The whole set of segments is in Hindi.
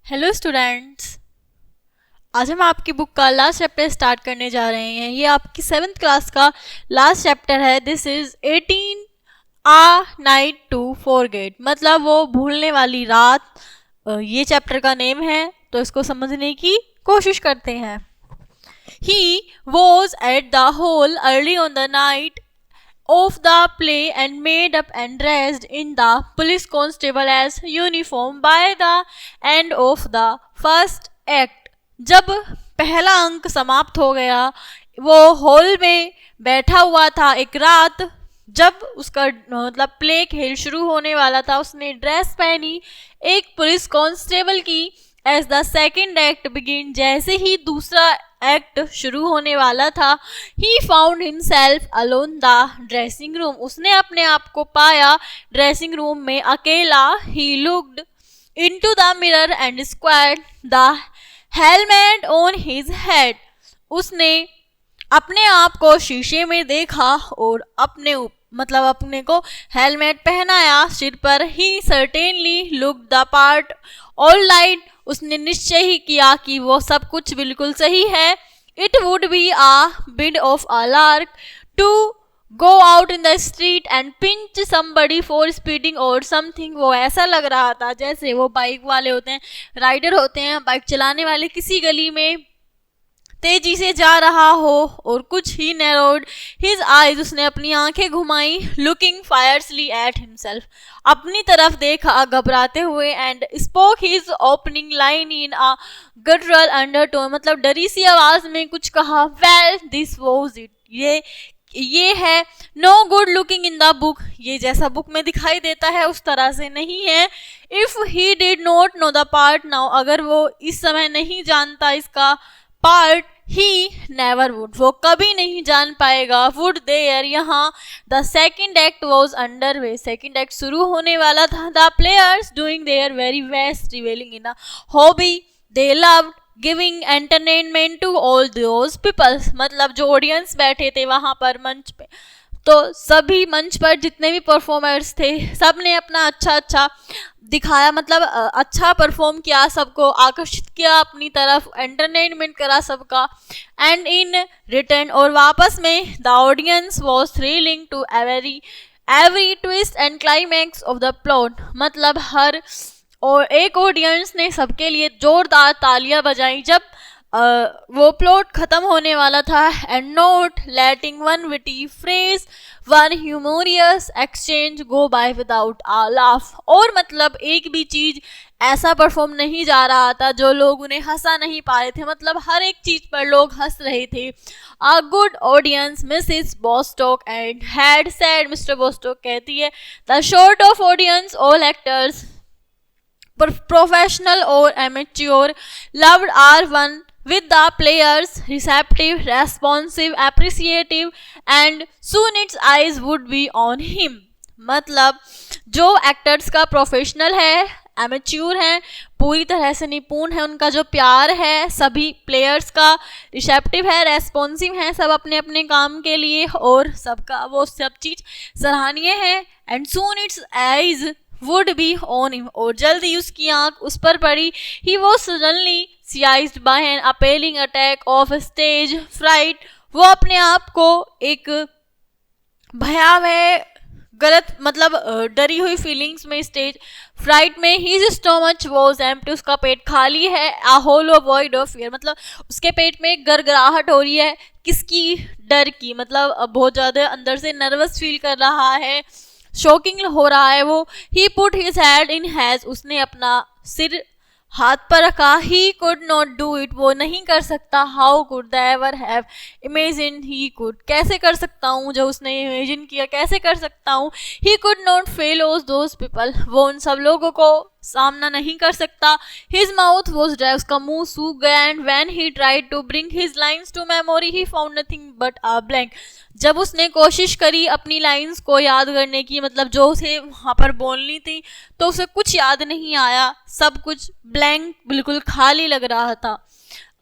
हेलो स्टूडेंट्स, आज हम आपकी बुक का लास्ट चैप्टर स्टार्ट करने जा रहे हैं। ये आपकी 7th क्लास का लास्ट चैप्टर है। This is 18 a night to forget, मतलब वो भूलने वाली रात। ये चैप्टर का नेम है, तो इसको समझने की कोशिश करते हैं। He was at the hall early on the night of the play and made up and dressed in the police constable as uniform by the end of the first act। जब पहला अंक समाप्त हो गया, वो हॉल में बैठा हुआ था एक रात जब उसका मतलब प्ले खेल शुरू होने वाला था। उसने ड्रेस पहनी एक पुलिस कांस्टेबल की। As the second act begin, जैसे ही दूसरा एक्ट शुरू होने वाला था, he found himself alone the dressing room. उसने अपने आप को पाया ड्रेसिंग रूम में अकेला। He looked into the mirror and squared the helmet on his head. उसने अपने आप को शीशे में देखा और अपने को हेलमेट पहनाया सिर पर। He certainly looked the part all right. उसने निश्चय ही किया कि वो सब कुछ बिल्कुल सही है। It would be a bit of a lark to go out in the street and pinch somebody for speeding और समथिंग। वो ऐसा लग रहा था जैसे वो बाइक वाले होते हैं, राइडर होते हैं, बाइक चलाने वाले किसी गली में तेजी से जा रहा हो और कुछ ही नैरोड हिज आईज। उसने अपनी आंखें घुमाई। लुकिंग फायरसली एट हिमसेल्फ, अपनी तरफ देखा घबराते हुए। And spoke his opening line in a guttural undertone, मतलब डरी सी आवाज में कुछ कहा। वेल दिस वाज इट, ये है। No good looking in the book, ये जैसा बुक में दिखाई देता है उस तरह से नहीं है। If he did not know the part now, अगर वो इस समय नहीं जानता इसका पार्ट, ही नेवर वुड, वो कभी नहीं जान पाएगा। वुड देयर, यहाँ। The second act was under way, second act शुरू होने वाला था। The players doing their very best, revelling in a hobby they loved giving entertainment to all those peoples, मतलब जो ऑडियंस बैठे थे वहां पर मंच पे, तो सभी मंच पर जितने भी परफॉर्मर्स थे सब ने अपना अच्छा दिखाया, मतलब अच्छा परफॉर्म किया, सबको आकर्षित किया अपनी तरफ, एंटरटेनमेंट करा सबका। एंड इन रिटर्न, और वापस में, the audience was thrilling to every twist and climax of the plot, मतलब हर और एक ऑडियंस ने सबके लिए जोरदार तालियां बजाई जब वो प्लॉट खत्म होने वाला था। And not letting one witty phrase one humorous exchange go by without a laugh, और मतलब एक भी चीज ऐसा परफॉर्म नहीं जा रहा था जो लोग उन्हें हंसा नहीं पा रहे थे, मतलब हर एक चीज पर लोग हंस रहे थे। A good audience Mrs Bostock and had said, Mr Bostock कहती है, the short of audience all actors professional और amateur loved are one with the players receptive, responsive, appreciative and soon its eyes would be on him, मतलब जो एक्टर्स का प्रोफेशनल है, एमेच्योर है, पूरी तरह से निपुण है, उनका जो प्यार है सभी प्लेयर्स का, रिसेप्टिव है, रेस्पॉन्सिव है सब अपने अपने काम के लिए, और सबका वो सब चीज सराहनीय है। And soon it's eyes would be on him, और जल्दी उसकी आंख उस पर पड़ी। He was suddenly seized by an appalling attack of stage fright, वो अपने आप को एक भयावह गलत मतलब डरी हुई फीलिंग्स में, स्टेज फ्राइट में। His stomach was empty, उसका पेट खाली है। A hollow void of fear, मतलब उसके पेट में गड़गड़ाहट हो रही है, किसकी? डर की, मतलब बहुत ज्यादा अंदर से नर्वस फील कर रहा है, शॉकिंग हो रहा है वो। He put his head in हैज, उसने अपना सिर हाथ पर रखा। He could not do it, वो नहीं कर सकता। How could they ever have imagine he could, कैसे कर सकता हूँ, जो उसने इमेजिन किया कैसे कर सकता हूँ। ही could not fail those people, वो उन सब लोगों को सामना नहीं कर सकता। हिज माउथ वॉज ड्राई, उसका मुंह सूख गया। And when he tried to bring his lines to memory he found nothing but a blank, जब उसने कोशिश करी अपनी लाइंस को याद करने की, मतलब जो उसे वहाँ पर बोलनी थी, तो उसे कुछ याद नहीं आया, सब कुछ ब्लैंक, बिल्कुल खाली लग रहा था।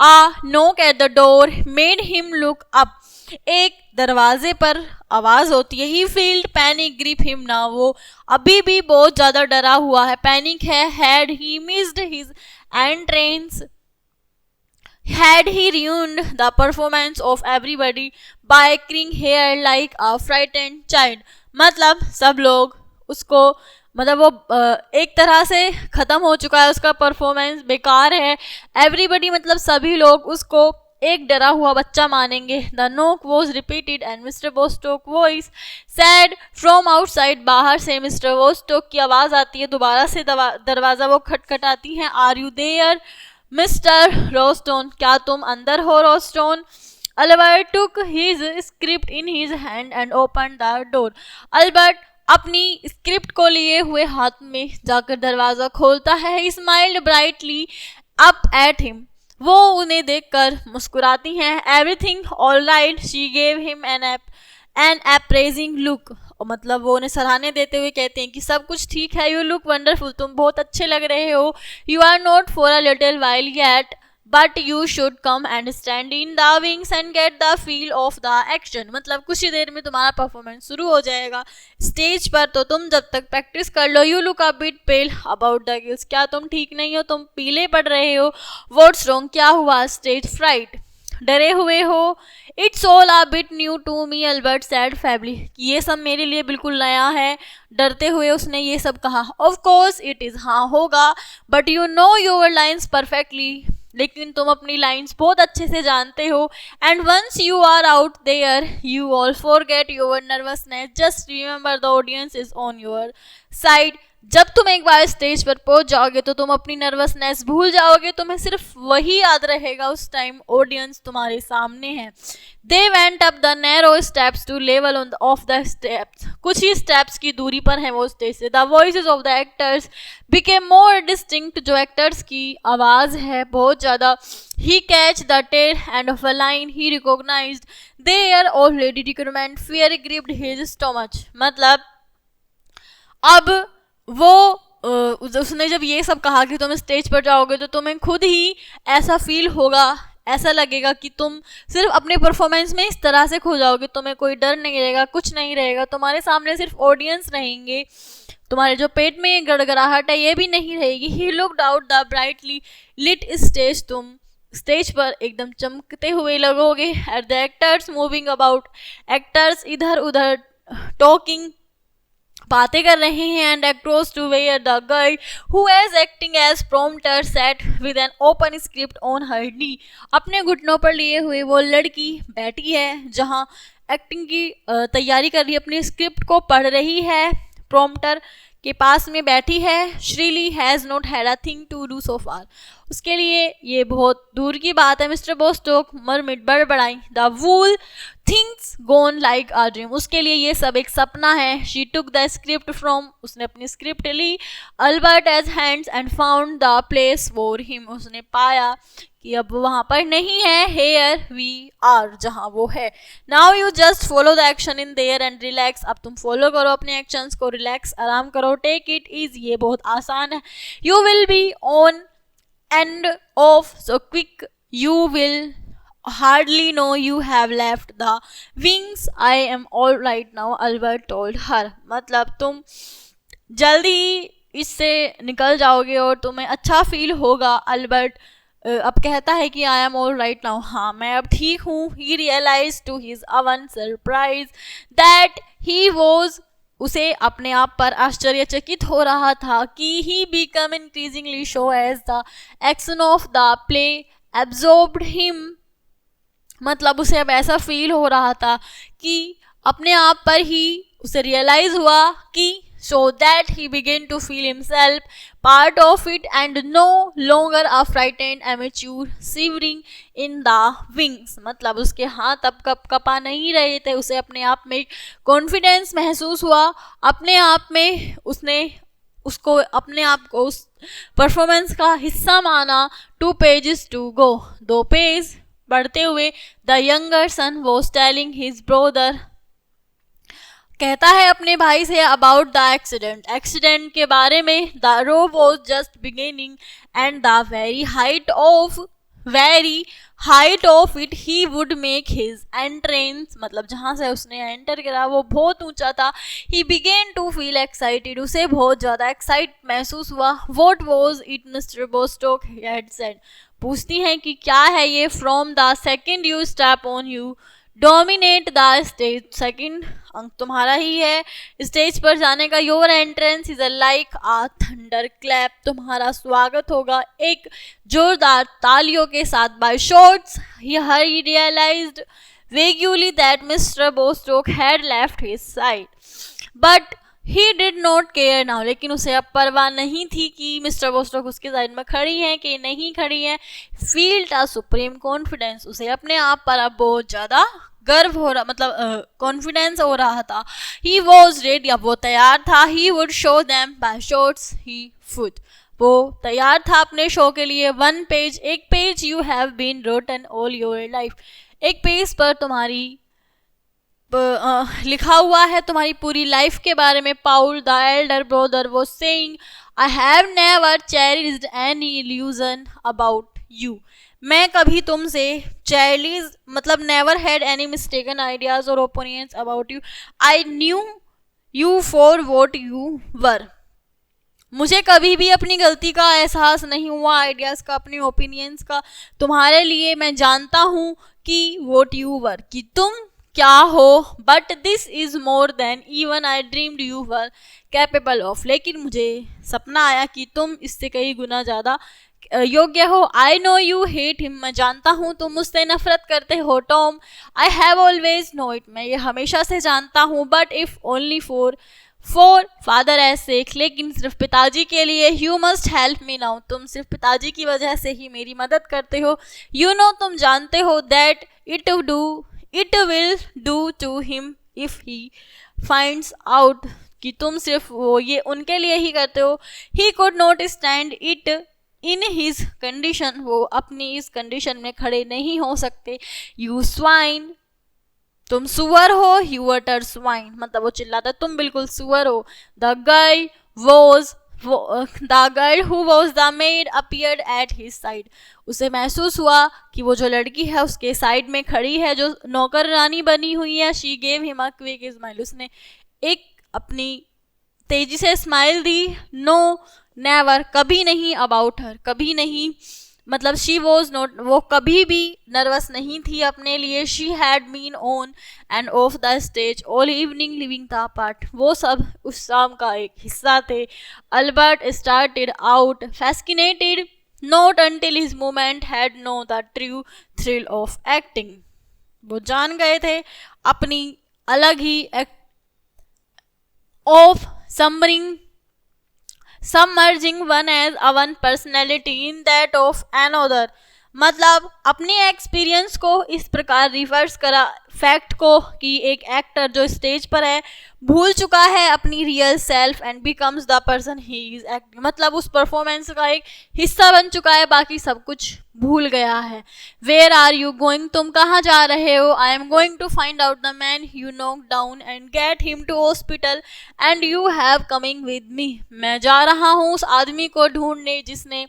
A knock at the door made him look up, एक दरवाजे पर आवाज होती है। He felt panic grip him ना, वो अभी भी बहुत ज्यादा डरा हुआ है, पैनिक है। Had he missed his and trains. Had he ruined the performance of everybody by crying here like a frightened child? मतलब सब लोग उसको, मतलब वो एक तरह से ख़त्म हो चुका है, उसका परफॉर्मेंस बेकार है. एवरीबडी मतलब सभी लोग उसको एक डरा हुआ बच्चा मानेंगे. The knock was repeated and Mr Bostock voice said from outside. बाहर से मिस्टर बोस्टोक की आवाज़ आती है, दोबारा से दरवाज़ा वो खटखटाती हैं. Are you there Mr Rostone? क्या तुम अंदर हो Rostone? Albert took his script in his hand and open the door. Albert अपनी स्क्रिप्ट को लिए हुए हाथ में जाकर दरवाज़ा खोलता है. He smiled brightly up at him. वो उन्हें देखकर मुस्कुराती हैं. Everything all right? She gave him an appraising look. मतलब वो उन्हें सराहने देते हुए कहते हैं कि सब कुछ ठीक है. You look wonderful. तुम बहुत अच्छे लग रहे हो. You are not for a little while yet but you should come and stand in the wings and get the feel of the action. मतलब कुछ ही देर में तुम्हारा परफॉर्मेंस शुरू हो जाएगा स्टेज पर, तो तुम जब तक प्रैक्टिस कर लो. You look a bit pale about the gills. क्या तुम ठीक नहीं हो? तुम पीले पड़ रहे हो. What's wrong? क्या हुआ? Stage fright. डरे हुए हो. It's all a bit new to me Albert said feebly. ये सब मेरे लिए बिल्कुल नया है. डरते हुए उसने ये सब कहा. Of course it is. हाँ होगा. But you know your lines perfectly. लेकिन तुम अपनी लाइन्स बहुत अच्छे से जानते हो. And once you are out there you all forget your nervousness. Just remember the audience is on your side. जब तुम एक बार स्टेज पर पहुंच जाओगे तो तुम अपनी नर्वसनेस भूल जाओगे. तुम्हें सिर्फ वही याद रहेगा उस टाइम ऑडियंस तुम्हारे सामने है. They went up the narrow steps to level on of the steps. कुछ ही स्टेप्स की दूरी पर है वो स्टेज से. The voices of the actors became more distinct. जो एक्टर्स की आवाज़ है बहुत ज़्यादा. He catch the tail end of a line he recognised their already recruitment. Fear gripped his stomach. मतलब अब वो उसने जब ये सब कहा कि तुम स्टेज पर जाओगे तो तुम्हें खुद ही ऐसा फील होगा, ऐसा लगेगा कि तुम सिर्फ अपने परफॉर्मेंस में इस तरह से खो जाओगे. तुम्हें कोई डर नहीं रहेगा, कुछ नहीं रहेगा. तुम्हारे सामने सिर्फ ऑडियंस रहेंगे. तुम्हारे जो पेट में ये गड़गड़ाहट है ये भी नहीं रहेगी. He looked out the brightly lit stage. तुम स्टेज पर एकदम चमकते हुए लगोगे. At the actors moving about. Actors इधर उधर टॉकिंग बातें कर रहे हैं. And across to where the girl who is acting as prompter sat with an open script on her knee. अपने घुटनों पर लिए हुए वो लड़की बैठी है जहां एक्टिंग की तैयारी कर रही है, अपनी स्क्रिप्ट को पढ़ रही है. प्रॉम्प्टर के पास में बैठी है. Shirley has not had a thing to do so far. उसके लिए ये बहुत दूर की बात है. मिस्टर बोस्टोक मरमिट बड़बड़ाई. The whole thing's gone like a dream. उसके लिए ये सब एक सपना है. She took the script from. उसने अपनी स्क्रिप्ट ली. Albert's hands and found the place for him. उसने पाया कि अब वहाँ पर नहीं है. Here we are. जहाँ वो है. Now you just follow the action in their and relax. अब तुम फॉलो करो अपने एक्शंस को, रिलैक्स आराम करो. Take it easy. ये बहुत आसान है. You will be on and off so quick you will hardly know you have left the wings. I am all right now, Albert told her. मतलब तुम जल्दी इससे निकल जाओगे और तुम्हें अच्छा फील होगा. अल्बर्ट अब कहता है कि I am all right now. हाँ मैं अब ठीक हूँ. He realise to his own surprise that he was. उसे अपने आप पर आश्चर्यचकित हो रहा था कि he become increasingly sure as the action of the play absorbed him. मतलब उसे अब ऐसा फील हो रहा था कि अपने आप पर ही उसे रियलाइज हुआ कि so that he began to feel himself part of it and no longer a frightened amateur shivering in the wings. मतलब उसके हाथ अब कपा नहीं रहे थे. उसे अपने आप में कॉन्फिडेंस महसूस हुआ. अपने आप में उसने उसको अपने आप को उस परफॉर्मेंस का हिस्सा माना. 2 pages to go. 2 पेज बढ़ते हुए. The younger son was telling his brother. कहता है अपने भाई say about the accident. Accident के बारे में. The road was just beginning and the very height of it he would make his entrance, मतलब जहाँ से उसने एंटर करा वो बहुत ऊंचा था. He began to feel excited, उसे बहुत ज़्यादा एक्साइट महसूस हुआ. What was it Mr Bostock had said, पूछती हैं कि क्या है ये. From the second you step on you dominate the stage, second अंक तुम्हारा ही है स्टेज पर जाने का. Your entrance is like a thunder clap, तुम्हारा स्वागत होगा एक जोरदार तालियों के साथ. By shots he realised vaguely that Mr Bostock had left his side, but he did not care now, लेकिन उसे अब परवाह नहीं थी कि मिस्टर बोस्टॉक उसके साइड में खड़ी हैं कि नहीं खड़ी हैं. फील्ड अ सुप्रीम कॉन्फिडेंस, उसे अपने आप पर अब बहुत ज़्यादा गर्व हो रहा, मतलब कॉन्फिडेंस हो रहा था. ही वॉज रेडी, अब वो तैयार था. He would show them by shots he would, वो तैयार था अपने शो के लिए. वन पेज, एक page you have been rotten all your life, एक पेज पर तुम्हारी लिखा हुआ है तुम्हारी पूरी लाइफ के बारे में. Paul the elder brother was saying, I have never cherished any illusion about you, मैं कभी तुमसे चेरिश मतलब never had any mistaken ideas और opinions about you. I knew you for what you were, मुझे कभी भी अपनी गलती का एहसास नहीं हुआ, आइडियाज़ का, अपनी ओपिनियंस का. तुम्हारे लिए मैं जानता हूँ कि वॉट यू वर, कि तुम क्या हो. But this is more than even I dreamed you were capable of, लेकिन मुझे सपना आया कि तुम इससे कई गुना ज़्यादा योग्य हो. I know you hate him, मैं जानता हूँ तुम मुझसे नफरत करते हो. Tom, I have always know it, मैं ये हमेशा से जानता हूँ. But if only for father's sake, लेकिन सिर्फ पिताजी के लिए. You must help me now, तुम सिर्फ पिताजी की वजह से ही मेरी मदद करते हो. यू नो, तुम जानते हो. That it will do to him if he finds out, कि तुम सिर्फ वो ये उनके लिए ही करते हो. ही could not stand it in his condition, वो अपनी इस कंडीशन में खड़े नहीं हो सकते. यू स्वाइन, तुम सुअर हो. यू अटर स्वाइन, मतलब वो चिल्लाता तुम बिल्कुल सुअर हो. The girl who was the made appeared eight his side, उसे महसूस हुआ कि वो जो लड़की है उसके साइड में खड़ी है, जो नौकरानी बनी हुई है. She gave him a quick smile, उसने एक अपनी तेजी से स्माइल दी. नो नेवर, कभी नहीं. अबाउट हर, कभी नहीं, मतलब शी वॉज नॉट, वो कभी भी नर्वस नहीं थी अपने लिए. She had been on and off the stage all evening living the part, वो सब उस शाम का एक हिस्सा थे. Albert started out fascinated not until his movement had known the true thrill of acting, वो जान गए थे अपनी अलग ही of submerging one as a one personality in that of another, मतलब अपने एक्सपीरियंस को इस प्रकार रिवर्स करा फैक्ट को कि एक एक्टर जो स्टेज पर है भूल चुका है अपनी real self and becomes the person he is acting, मतलब उस परफॉर्मेंस का एक हिस्सा बन चुका है, बाकी सब कुछ भूल गया है. वेयर आर यू गोइंग, तुम कहाँ जा रहे हो. I am going to find out the man you knock down and get him to hospital and you have coming with me, मैं जा रहा हूँ उस आदमी को ढूंढने जिसने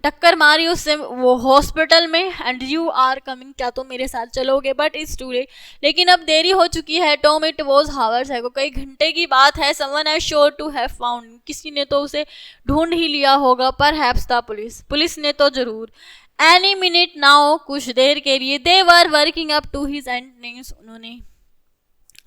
टक्कर मारी उससे वो हॉस्पिटल में. एंड यू आर कमिंग, क्या तुम मेरे साथ चलोगे. बट इट्स टू लेट, लेकिन अब देरी हो चुकी है. टॉम, इट वॉज हावर्स है, कई घंटे की बात है. Someone as sure to have found, किसी ने तो उसे ढूंढ ही लिया होगा. पर हैप्स द पुलिस, पुलिस ने तो जरूर. एनी मिनट नाउ, कुछ देर के लिए. They were working up to his entrance, उन्होंने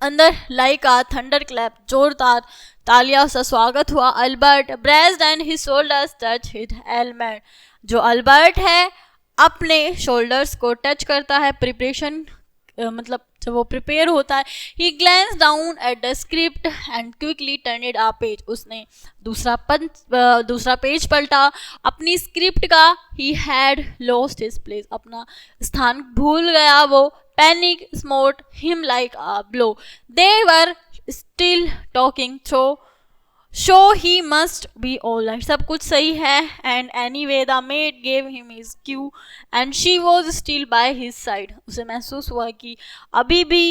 अंदर लाइक आ थंडर क्लैप, जोरदार तालियां से स्वागत हुआ. Albert braced and his shoulders touch his helmet, जो अल्बर्ट है अपने शोल्डर्स को टच करता है, प्रिपरेशन मतलब जब वो प्रिपेयर होता है. He glance down at the script and quickly turned a page, उसने दूसरा पेज पलटा अपनी स्क्रिप्ट का. He had lost his place, अपना स्थान भूल गया वो. Panic smote him like a blow. They were still talking through. So he must be all right. सब कुछ सही है. And anyway the maid gave him his cue and she was still by his side. उसे महसूस हुआ कि अभी भी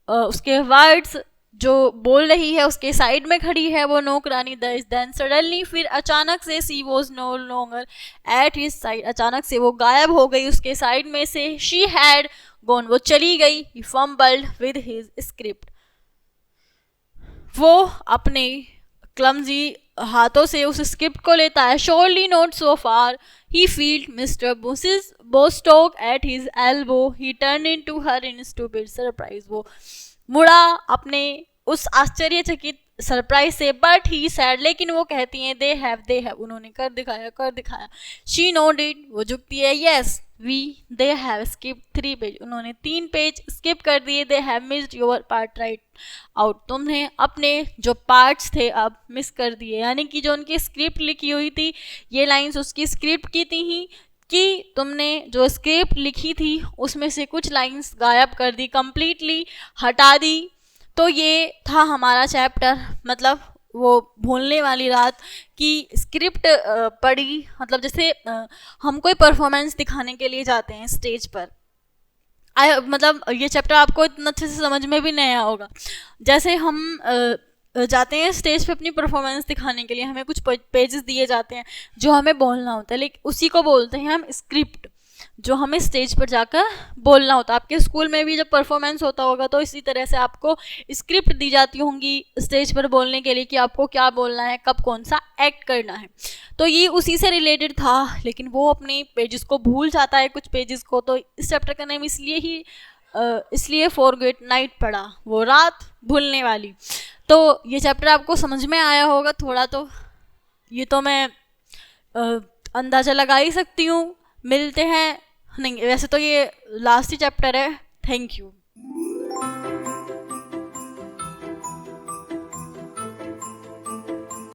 उसके वर्ड्स जो बोल रही है उसके साइड में खड़ी है वो नौकरानी देन सडनली फिर अचानक से she was no longer at his side, अचानक से वो गायब हो गई उसके साइड में से। शी हैड गॉन, वो चली गई। ही फम्बल्ड विद हिज स्क्रिप्ट, वो अपने क्लमजी हाथों से उस स्क्रिप्ट को लेता है। Surely not so far, he felt Mr Bostock at his elbow, he turn in to her in stupid surprise, वो मुड़ा अपने उस आश्चर्यचकित सरप्राइज से। बट ही सैड, लेकिन वो कहती हैं दे हैव, उन्होंने कर दिखाया। शी नोडेड, वो झुकती है। Yes they have skip 3 page, उन्होंने 3 पेज स्किप कर दिए। They have missed your part right out, तुमने अपने जो पार्ट्स थे अब मिस कर दिए। यानी कि जो उनकी स्क्रिप्ट लिखी हुई थी, ये लाइंस उसकी स्क्रिप्ट की थी ही, कि तुमने जो स्क्रिप्ट लिखी थी उसमें से कुछ लाइंस गायब कर दी, कंप्लीटली हटा दी। तो ये था हमारा चैप्टर, मतलब वो भूलने वाली रात की स्क्रिप्ट पढ़ी। मतलब जैसे हम कोई परफॉर्मेंस दिखाने के लिए जाते हैं स्टेज पर, मतलब ये चैप्टर आपको इतना अच्छे से समझ में भी नहीं आया होगा। जैसे हम जाते हैं स्टेज पे अपनी परफॉर्मेंस दिखाने के लिए, हमें कुछ पेजेस दिए जाते हैं जो हमें बोलना होता है, लेकिन उसी को बोलते हैं हम स्क्रिप्ट, जो हमें स्टेज पर जाकर बोलना होता है। आपके स्कूल में भी जब परफॉर्मेंस होता होगा तो इसी तरह से आपको स्क्रिप्ट दी जाती होंगी स्टेज पर बोलने के लिए, कि आपको क्या बोलना है, कब कौन सा एक्ट करना है। तो ये उसी से रिलेटेड था, लेकिन वो अपने पेजेस को भूल जाता है, कुछ पेजेस को। तो इस चैप्टर का नाम इसलिए फॉरगेट नाइट पड़ा, वो रात भूलने वाली। तो ये चैप्टर आपको समझ में आया होगा थोड़ा, तो ये तो मैं अंदाज़ा लगा ही सकती हूँ। मिलते हैं, नहीं वैसे तो ये लास्ट ही चैप्टर है। Thank you.